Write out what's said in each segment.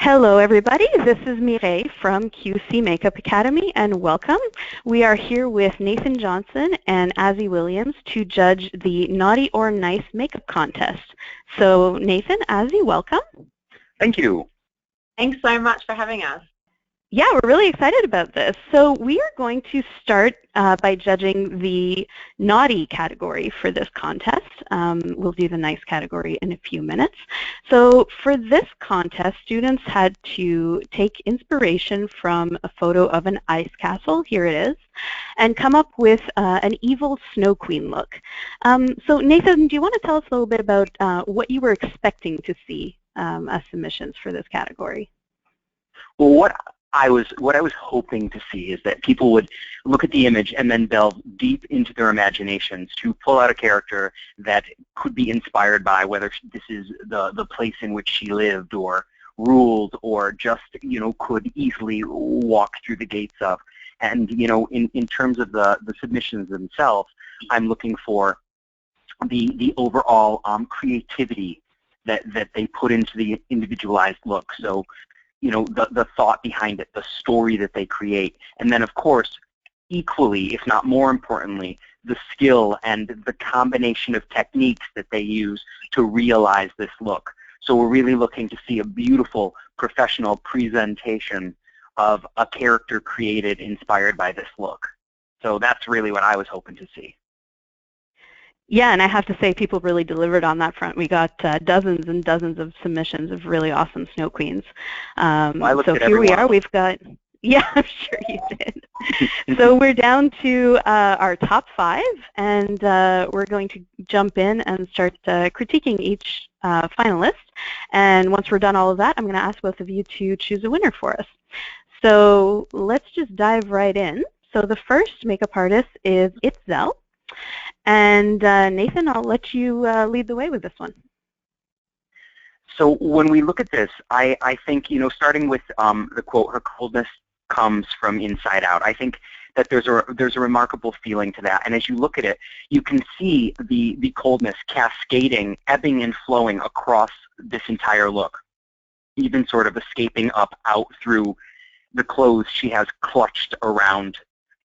Hello everybody, this is Mireille from QC Makeup Academy and welcome. We are here with Nathan Johnson and Azzi Williams to judge the Naughty or Nice Makeup Contest. So Nathan, Azzi, welcome. Thank you. Thanks so much for having us. Yeah, we're really excited about this. So we are going to start by judging the naughty category for this contest. We'll do the nice category in a few minutes. So for this contest, students had to take inspiration from a photo of an ice castle, here it is, and come up with an evil snow queen look. So Nathan, do you want to tell us a little bit about what you were expecting to see as submissions for this category? Well, what I was hoping to see is that people would look at the image and then delve deep into their imaginations to pull out a character that could be inspired by whether this is the place in which she lived or ruled or just, could easily walk through the gates of. And, in terms of the submissions themselves, I'm looking for the overall creativity that they put into the individualized look. So, the thought behind it, the story that they create, and then of course, equally, if not more importantly, the skill and the combination of techniques that they use to realize this look. So we're really looking to see a beautiful professional presentation of a character created inspired by this look. So that's really what I was hoping to see. Yeah, and I have to say people really delivered on that front. We got dozens and dozens of submissions of really awesome snow queens. So here we are. We've got, yeah, I'm sure you did. So we're down to our top 5, and we're going to jump in and start critiquing each finalist. And once we're done all of that, I'm going to ask both of you to choose a winner for us. So let's just dive right in. So the first makeup artist is Itsell. And Nathan, I'll let you lead the way with this one. So when we look at this, I think, starting with the quote, "Her coldness comes from inside out," I think that there's a remarkable feeling to that. And as you look at it, you can see the coldness cascading, ebbing and flowing across this entire look, even sort of escaping up out through the clothes she has clutched around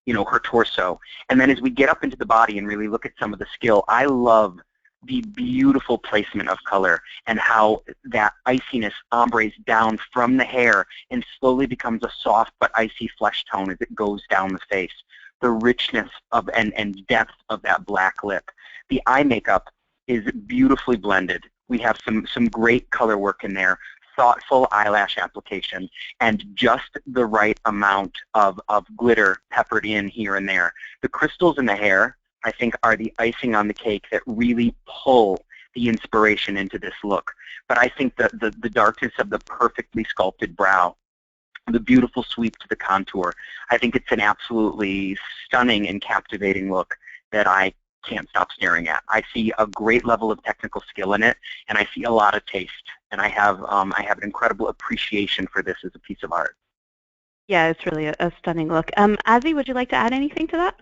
her torso. And then as we get up into the body and really look at some of the skill, I love the beautiful placement of color and how that iciness ombres down from the hair and slowly becomes a soft but icy flesh tone as it goes down the face. The richness of and depth of that black lip. The eye makeup is beautifully blended. We have some great color work in there, thoughtful eyelash application, and just the right amount of glitter peppered in here and there. The crystals in the hair, I think, are the icing on the cake that really pull the inspiration into this look. But I think that the darkness of the perfectly sculpted brow, the beautiful sweep to the contour, I think it's an absolutely stunning and captivating look that I can't stop staring at. I see a great level of technical skill in it, and I see a lot of taste. And I have an incredible appreciation for this as a piece of art. Yeah, it's really a stunning look. Azzi, would you like to add anything to that?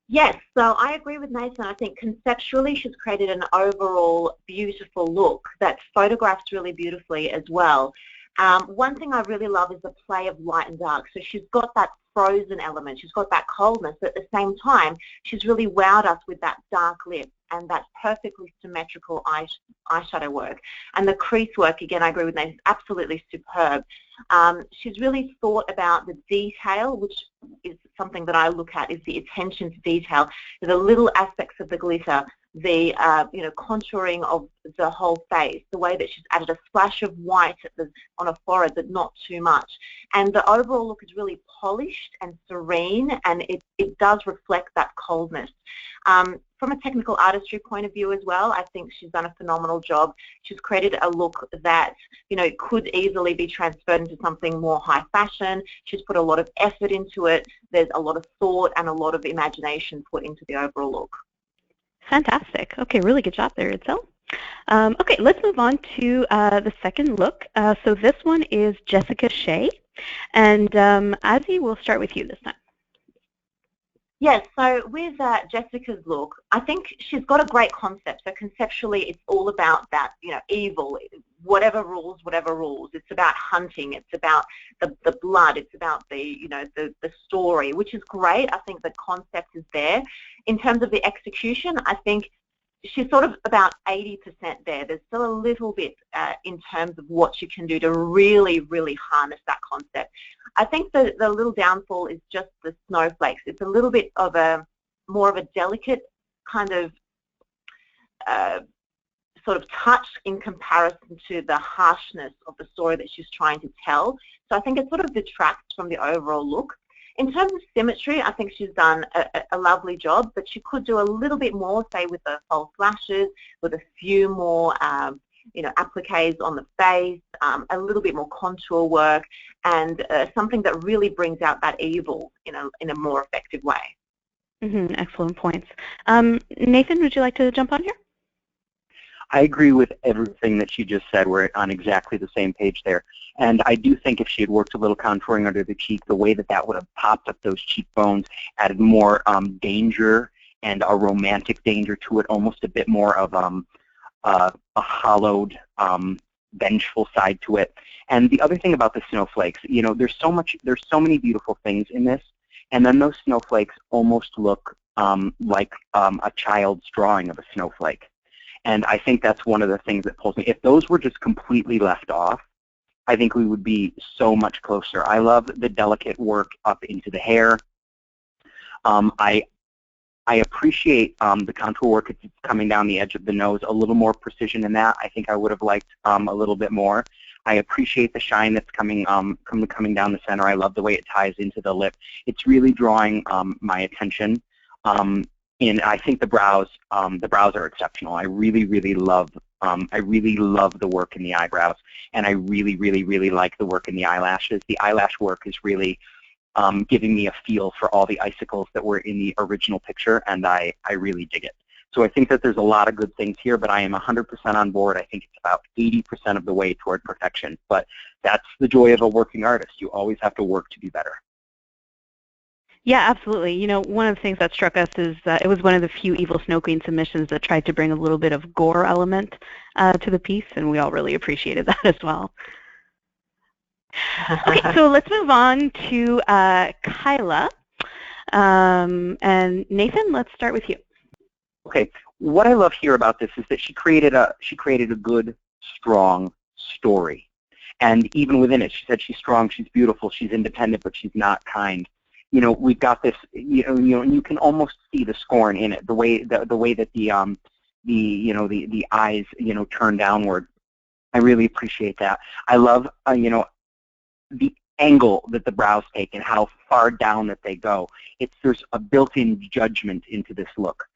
Yes, so I agree with Nathan. I think conceptually she's created an overall beautiful look that photographs really beautifully as well. One thing I really love is the play of light and dark. So she's got that frozen element, she's got that coldness, but at the same time she's really wowed us with that dark lip and that perfectly symmetrical eyeshadow work. And the crease work, again, I agree with Nathan, is absolutely superb. She's really thought about the detail, which is something that I look at, is the attention to detail, the little aspects of the glitter, the contouring of the whole face, the way that she's added a splash of white on her forehead, but not too much. And the overall look is really polished and serene, and it does reflect that coldness. From a technical artistry point of view as well, I think she's done a phenomenal job. She's created a look that, could easily be transferred into something more high fashion. She's put a lot of effort into it. There's a lot of thought and a lot of imagination put into the overall look. Fantastic. Okay, really good job there, Itsell. Okay, let's move on to the second look. So this one is Jessica Shay. And Azzi, we'll start with you this time. Yes, so with Jessica's look, I think she's got a great concept. So conceptually, it's all about that, evil, whatever rules, whatever rules. It's about hunting. It's about the blood. It's about the story, which is great. I think the concept is there. In terms of the execution, I think she's sort of about 80% there. There's still a little bit in terms of what she can do to really, really harness that concept. I think the little downfall is just the snowflakes. It's a little bit of more of a delicate kind of sort of touch in comparison to the harshness of the story that she's trying to tell. So I think it sort of detracts from the overall look. In terms of symmetry, I think she's done a lovely job, but she could do a little bit more, say, with the false lashes, with a few more, appliques on the face, a little bit more contour work, and something that really brings out that evil in a more effective way. Excellent points. Nathan, would you like to jump on here? I agree with everything that she just said. We're on exactly the same page there. And I do think if she had worked a little contouring under the cheek, the way that would have popped up those cheekbones, added more danger and a romantic danger to it, almost a bit more of a hollowed, vengeful side to it. And the other thing about the snowflakes, there's so many beautiful things in this, and then those snowflakes almost look like a child's drawing of a snowflake. And I think that's one of the things that pulls me. If those were just completely left off, I think we would be so much closer. I love the delicate work up into the hair. I appreciate the contour work. It's coming down the edge of the nose, a little more precision in that. I think I would have liked a little bit more. I appreciate the shine that's coming down the center. I love the way it ties into the lip. It's really drawing my attention. And I think the brows are exceptional. I really, really love the work in the eyebrows, and I really, really, really like the work in the eyelashes. The eyelash work is really giving me a feel for all the icicles that were in the original picture, and I really dig it. So I think that there's a lot of good things here, but I am 100% on board. I think it's about 80% of the way toward perfection. But that's the joy of a working artist. You always have to work to be better. Yeah, absolutely. One of the things that struck us is it was one of the few Evil Snow Queen submissions that tried to bring a little bit of gore element to the piece, and we all really appreciated that as well. Okay, so let's move on to Kyla. And Nathan, let's start with you. Okay, what I love here about this is that she created a good, strong story, and even within it, she said she's strong, she's beautiful, she's independent, but she's not kind. We've got this, and you can almost see the scorn in it, the way that the eyes, turn downward. I really appreciate that. I love, the angle that the brows take and how far down that they go. There's a built-in judgment into this look.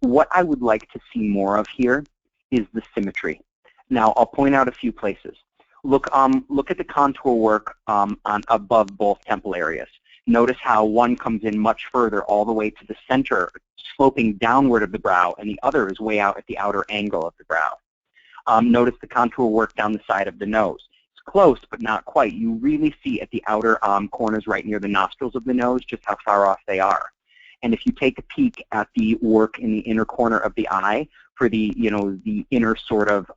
What I would like to see more of here is the symmetry. Now, I'll point out a few places. Look at the contour work on above both temple areas. Notice how one comes in much further all the way to the center, sloping downward of the brow, and the other is way out at the outer angle of the brow. Notice the contour work down the side of the nose. It's close, but not quite. You really see at the outer corners right near the nostrils of the nose just how far off they are. And if you take a peek at the work in the inner corner of the eye for the inner sort of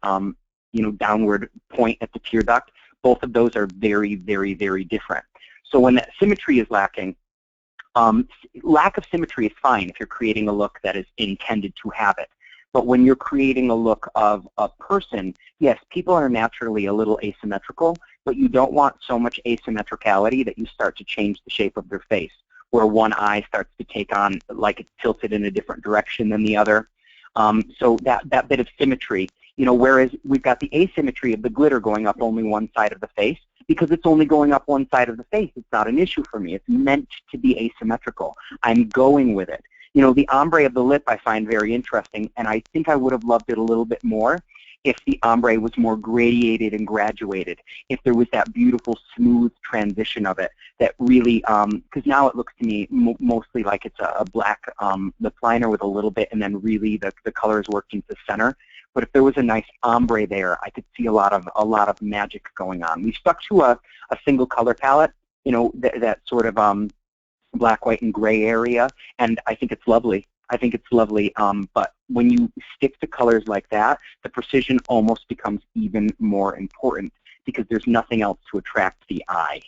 downward point at the tear duct, both of those are very, very, very different. So when that symmetry is lacking, lack of symmetry is fine if you're creating a look that is intended to have it. But when you're creating a look of a person, yes, people are naturally a little asymmetrical, but you don't want so much asymmetricality that you start to change the shape of their face, where one eye starts to take on, like it's tilted in a different direction than the other. So that bit of symmetry, whereas we've got the asymmetry of the glitter going up only one side of the face, because it's only going up one side of the face. It's not an issue for me. It's meant to be asymmetrical. I'm going with it. The ombre of the lip I find very interesting, and I think I would have loved it a little bit more if the ombre was more gradiated and graduated, if there was that beautiful, smooth transition of it that really, because now it looks to me mostly like it's a black lip liner with a little bit, and then really the color is worked into the center. But if there was a nice ombre there, I could see a lot of magic going on. We stuck to a single color palette, that sort of black, white, and gray area, and I think it's lovely. I think it's lovely, but when you stick to colors like that, the precision almost becomes even more important because there's nothing else to attract the eye.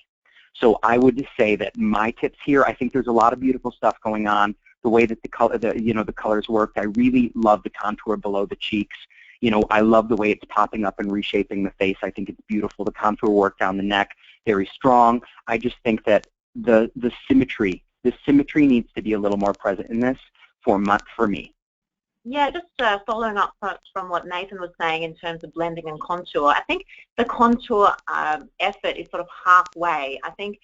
So I would say that my tips here, I think there's a lot of beautiful stuff going on. The way that the colors worked, I really love the contour below the cheeks. I love the way it's popping up and reshaping the face. I think it's beautiful. The contour work down the neck, very strong. I just think that the symmetry needs to be a little more present in this for me. Yeah, just following up from what Nathan was saying in terms of blending and contour, I think the contour effort is sort of halfway. I think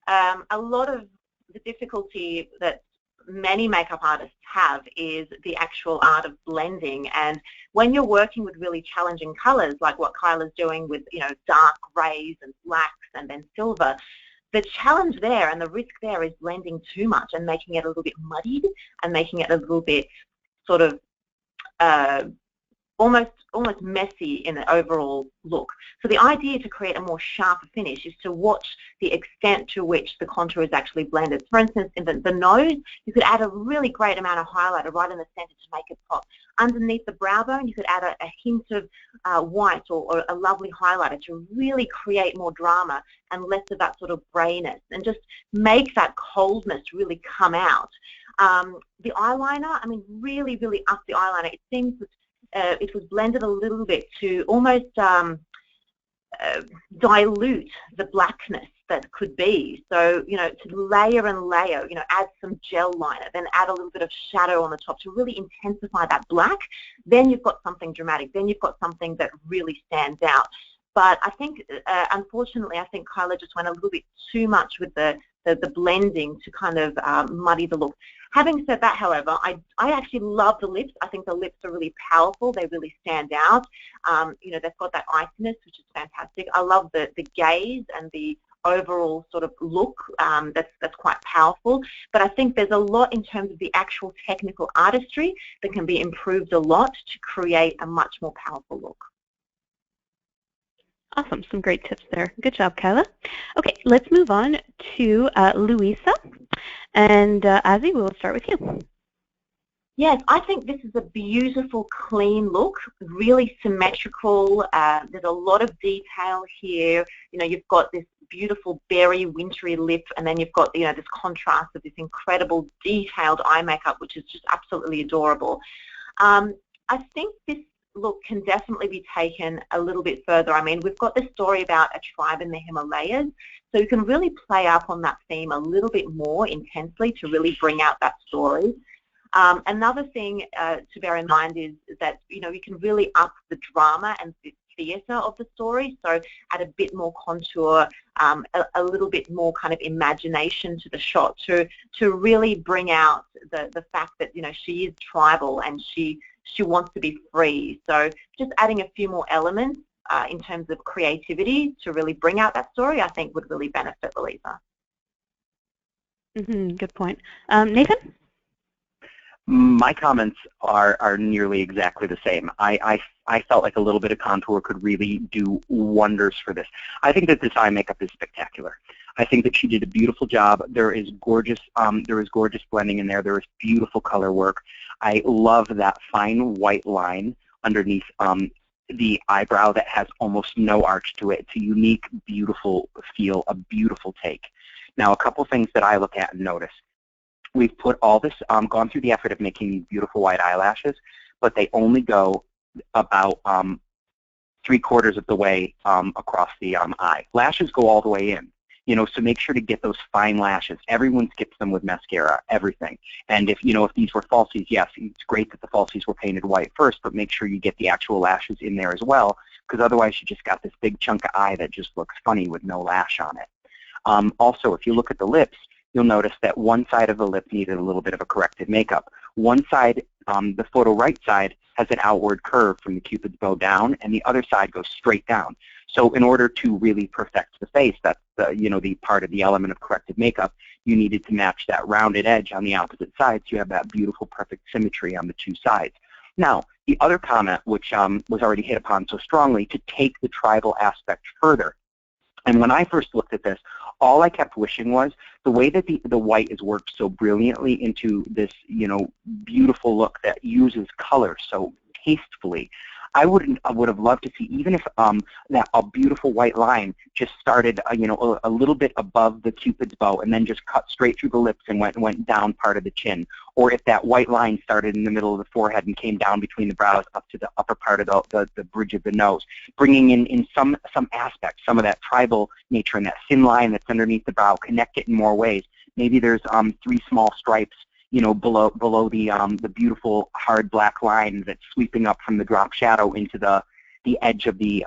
a lot of the difficulty that many makeup artists have is the actual art of blending, and when you're working with really challenging colors like what Kyla's doing with dark grays and blacks and then silver, the challenge there and the risk there is blending too much and making it a little bit muddied and making it a little bit sort of almost messy in the overall look. So the idea to create a more sharper finish is to watch the extent to which the contour is actually blended. For instance, in the nose, you could add a really great amount of highlighter right in the center to make it pop. Underneath the brow bone, you could add a hint of white or a lovely highlighter to really create more drama and less of that sort of grayness, and just make that coldness really come out. The eyeliner, I mean, really, really up the eyeliner. It seems that it was blended a little bit to almost dilute the blackness that could be. So, to layer and layer, add some gel liner, then add a little bit of shadow on the top to really intensify that black. Then you've got something dramatic. Then you've got something that really stands out. But I think, unfortunately, I think Kyla just went a little bit too much with the blending to kind of muddy the look. Having said that, however, I actually love the lips. I think the lips are really powerful. They really stand out. They've got that iciness, which is fantastic. I love the gaze and the overall sort of look. That's quite powerful. But I think there's a lot in terms of the actual technical artistry that can be improved a lot to create a much more powerful look. Awesome. Some great tips there. Good job, Kyla. Okay, let's move on to Louisa. And Azzi, we will start with you. Yes, I think this is a beautiful, clean look, really symmetrical. There's a lot of detail here. You've got this beautiful berry wintry lip, and then you've got this contrast of this incredible detailed eye makeup, which is just absolutely adorable. I think this look can definitely be taken a little bit further. I mean, we've got this story about a tribe in the Himalayas, so you can really play up on that theme a little bit more intensely to really bring out that story. Another thing to bear in mind is that, you can really up the drama and the theatre of the story, so add a bit more contour, a little bit more kind of imagination to the shot to really bring out the fact that, she is tribal and she wants to be free. So just adding a few more elements in terms of creativity to really bring out that story, I think would really benefit Louisa. Good point. Nathan? My comments are nearly exactly the same. I felt like a little bit of contour could really do wonders for this. I think that this eye makeup is spectacular. I think that she did a beautiful job. There is gorgeous blending in there. There is beautiful color work. I love that fine white line underneath the eyebrow that has almost no arch to it. It's a unique, beautiful feel, a beautiful take. Now, a couple things that I look at and notice. We've put all this, gone through the effort of making these beautiful white eyelashes, but they only go about 3/4 of the way across the eye. Lashes go all the way in. So make sure to get those fine lashes. Everyone skips them with mascara, everything. And if these were falsies, yes, it's great that the falsies were painted white first, but make sure you get the actual lashes in there as well, because otherwise you just got this big chunk of eye that just looks funny with no lash on it. Also, if you look at the lips, you'll notice that one side of the lip needed a little bit of a corrected makeup. One side, the photo right side, has an outward curve from the Cupid's bow down, and the other side goes straight down. So in order to really perfect the face, that's the part of the element of corrected makeup, you needed to match that rounded edge on the opposite side so you have that beautiful, perfect symmetry on the two sides. Now, the other comment, which was already hit upon so strongly, to take the tribal aspect further. And when I first looked at this, all I kept wishing was the way that the white is worked so brilliantly into this, beautiful look that uses color so tastefully. I would have loved to see, even if that a beautiful white line just started, a little bit above the Cupid's bow and then just cut straight through the lips and went down part of the chin, or if that white line started in the middle of the forehead and came down between the brows up to the upper part of the bridge of the nose, bringing in some aspect, some of that tribal nature and that thin line that's underneath the brow, connect it in more ways. Maybe there's 3 small stripes, below the beautiful hard black line that's sweeping up from the drop shadow into the edge of the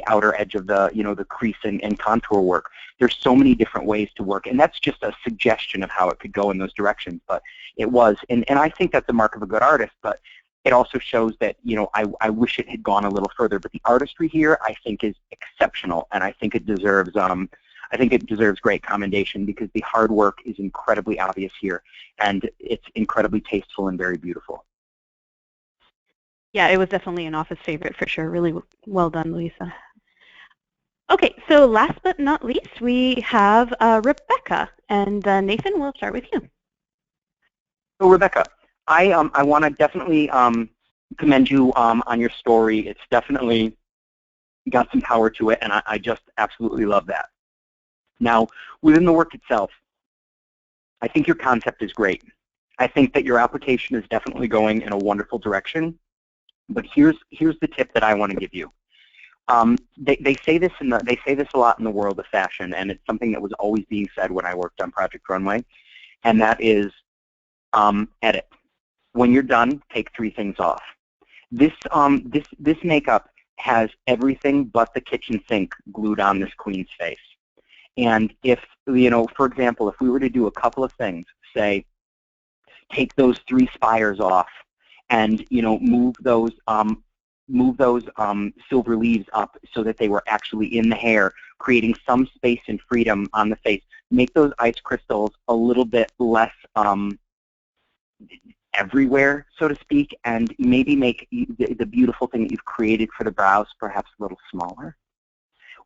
outer edge of the the crease and contour work. There's so many different ways to work, and that's just a suggestion of how it could go in those directions. But it was, and I think that's the mark of a good artist. But it also shows that I wish it had gone a little further. But the artistry here, I think, is exceptional, and I think it deserves great commendation because the hard work is incredibly obvious here, and it's incredibly tasteful and very beautiful. Yeah, it was definitely an office favorite for sure. Really well done, Louisa. Okay, so last but not least, we have Rebecca, and Nathan, we'll start with you. So Rebecca, I want to definitely commend you on your story. It's definitely got some power to it, and I just absolutely love that. Now, within the work itself, I think your concept is great. I think that your application is definitely going in a wonderful direction. But here's the tip that I want to give you. They say this a lot in the world of fashion, and it's something that was always being said when I worked on Project Runway, and that is edit. When you're done, take 3 things off. This makeup has everything but the kitchen sink glued on this queen's face. And if, for example, if we were to do a couple of things, say, take those 3 spires off and, move those silver leaves up so that they were actually in the hair, creating some space and freedom on the face, make those ice crystals a little bit less everywhere, so to speak, and maybe make the beautiful thing that you've created for the brows perhaps a little smaller,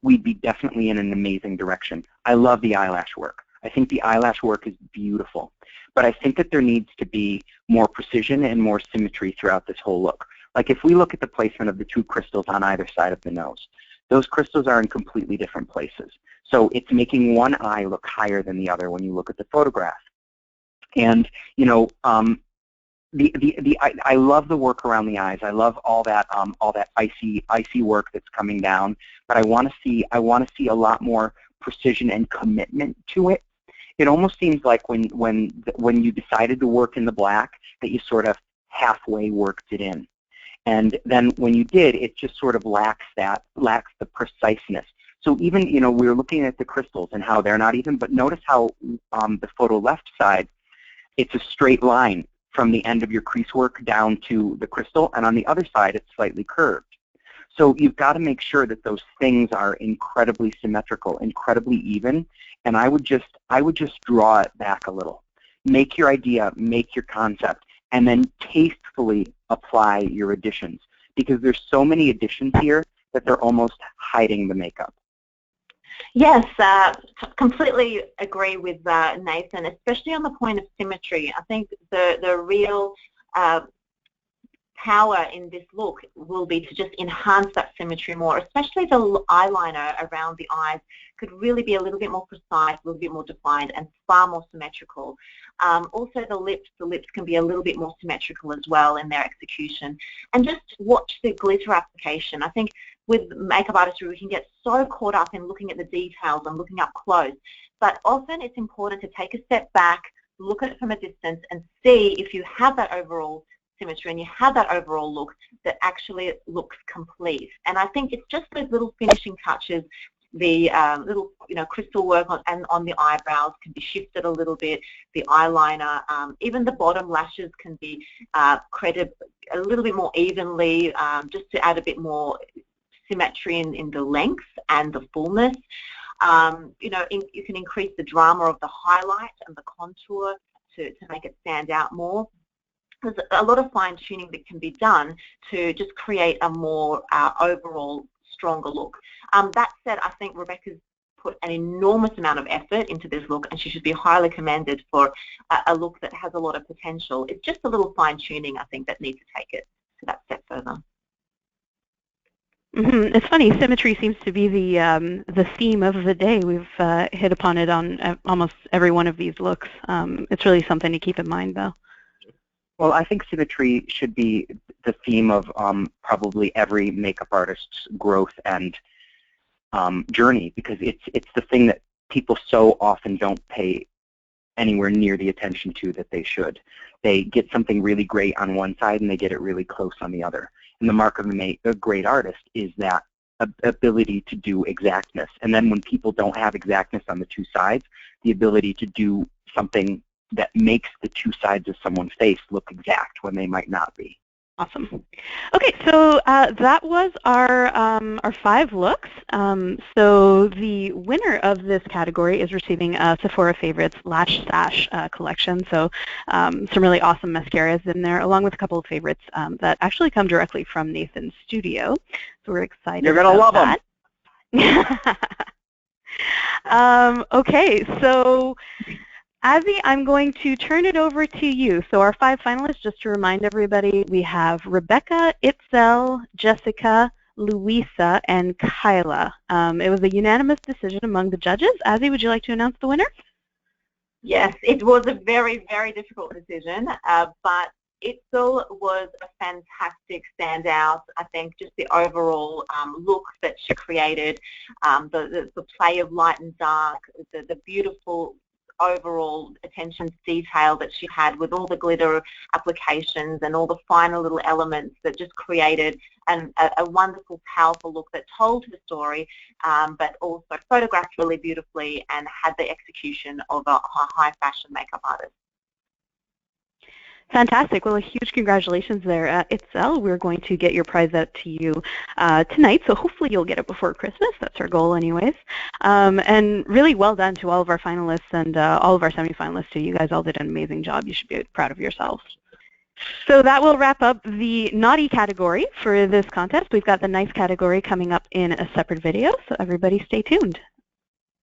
we'd be definitely in an amazing direction. I love the eyelash work. I think the eyelash work is beautiful. But I think that there needs to be more precision and more symmetry throughout this whole look. Like if we look at the placement of the 2 crystals on either side of the nose, those crystals are in completely different places. So it's making one eye look higher than the other when you look at the photograph. And, I love the work around the eyes. I love all that icy work that's coming down. But I want to see a lot more precision and commitment to it. It almost seems like when you decided to work in the black that you sort of halfway worked it in, and then when you did, it just sort of lacks the preciseness. So even we were looking at the crystals and how they're not even. But notice how the photo left side, it's a straight line from the end of your crease work down to the crystal, and on the other side it's slightly curved. So you've got to make sure that those things are incredibly symmetrical, incredibly even, and I would just draw it back a little. Make your idea, make your concept, and then tastefully apply your additions, because there's so many additions here that they're almost hiding the makeup. Yes, completely agree with Nathan, especially on the point of symmetry. I think the real power in this look will be to just enhance that symmetry more, especially the eyeliner around the eyes could really be a little bit more precise, a little bit more defined, and far more symmetrical. Also the lips can be a little bit more symmetrical as well in their execution. And just watch the glitter application. I think with makeup artistry we can get so caught up in looking at the details and looking up close, but often it's important to take a step back, look at it from a distance, and see if you have that overall symmetry and you have that overall look that actually looks complete. And I think it's just those little finishing touches, the little crystal work on the eyebrows can be shifted a little bit, the eyeliner, even the bottom lashes can be created a little bit more evenly, just to add a bit more symmetry in the length and the fullness. You can increase the drama of the highlight and the contour to make it stand out more. There's a lot of fine-tuning that can be done to just create a more overall stronger look. That said, I think Rebecca's put an enormous amount of effort into this look, and she should be highly commended for a look that has a lot of potential. It's just a little fine-tuning, I think, that needs to take it to that step further. It's funny, symmetry seems to be the theme of the day. We've hit upon it on almost every one of these looks. It's really something to keep in mind, though. Well, I think symmetry should be the theme of probably every makeup artist's growth and journey, because it's the thing that people so often don't pay anywhere near the attention to that they should. They get something really great on one side and they get it really close on the other. And the mark of a great artist is that ability to do exactness. And then when people don't have exactness on the two sides, the ability to do something that makes the two sides of someone's face look exact when they might not be. Awesome. Okay, so that was our 5 looks. So the winner of this category is receiving Sephora Favorites Lash Sash collection. So some really awesome mascaras in there, along with a couple of favorites that actually come directly from Nathan's studio. So we're excited. You're gonna love them. Okay, so Azzi, I'm going to turn it over to you. So our 5 finalists, just to remind everybody, we have Rebecca, Itsell, Jessica, Louisa, and Kyla. It was a unanimous decision among the judges. Azzi, would you like to announce the winner? Yes, it was a very, very difficult decision, but Itsell was a fantastic standout. I think just the overall look that she created, the play of light and dark, the beautiful overall attention to detail that she had with all the glitter applications and all the final little elements that just created a wonderful, powerful look that told her story, but also photographed really beautifully and had the execution of a high fashion makeup artist. Fantastic. Well, a huge congratulations there. Itsell, we're going to get your prize out to you tonight, so hopefully you'll get it before Christmas. That's our goal anyways. And really well done to all of our finalists and all of our semi-finalists too. You guys all did an amazing job. You should be proud of yourselves. So that will wrap up the naughty category for this contest. We've got the nice category coming up in a separate video, so everybody stay tuned.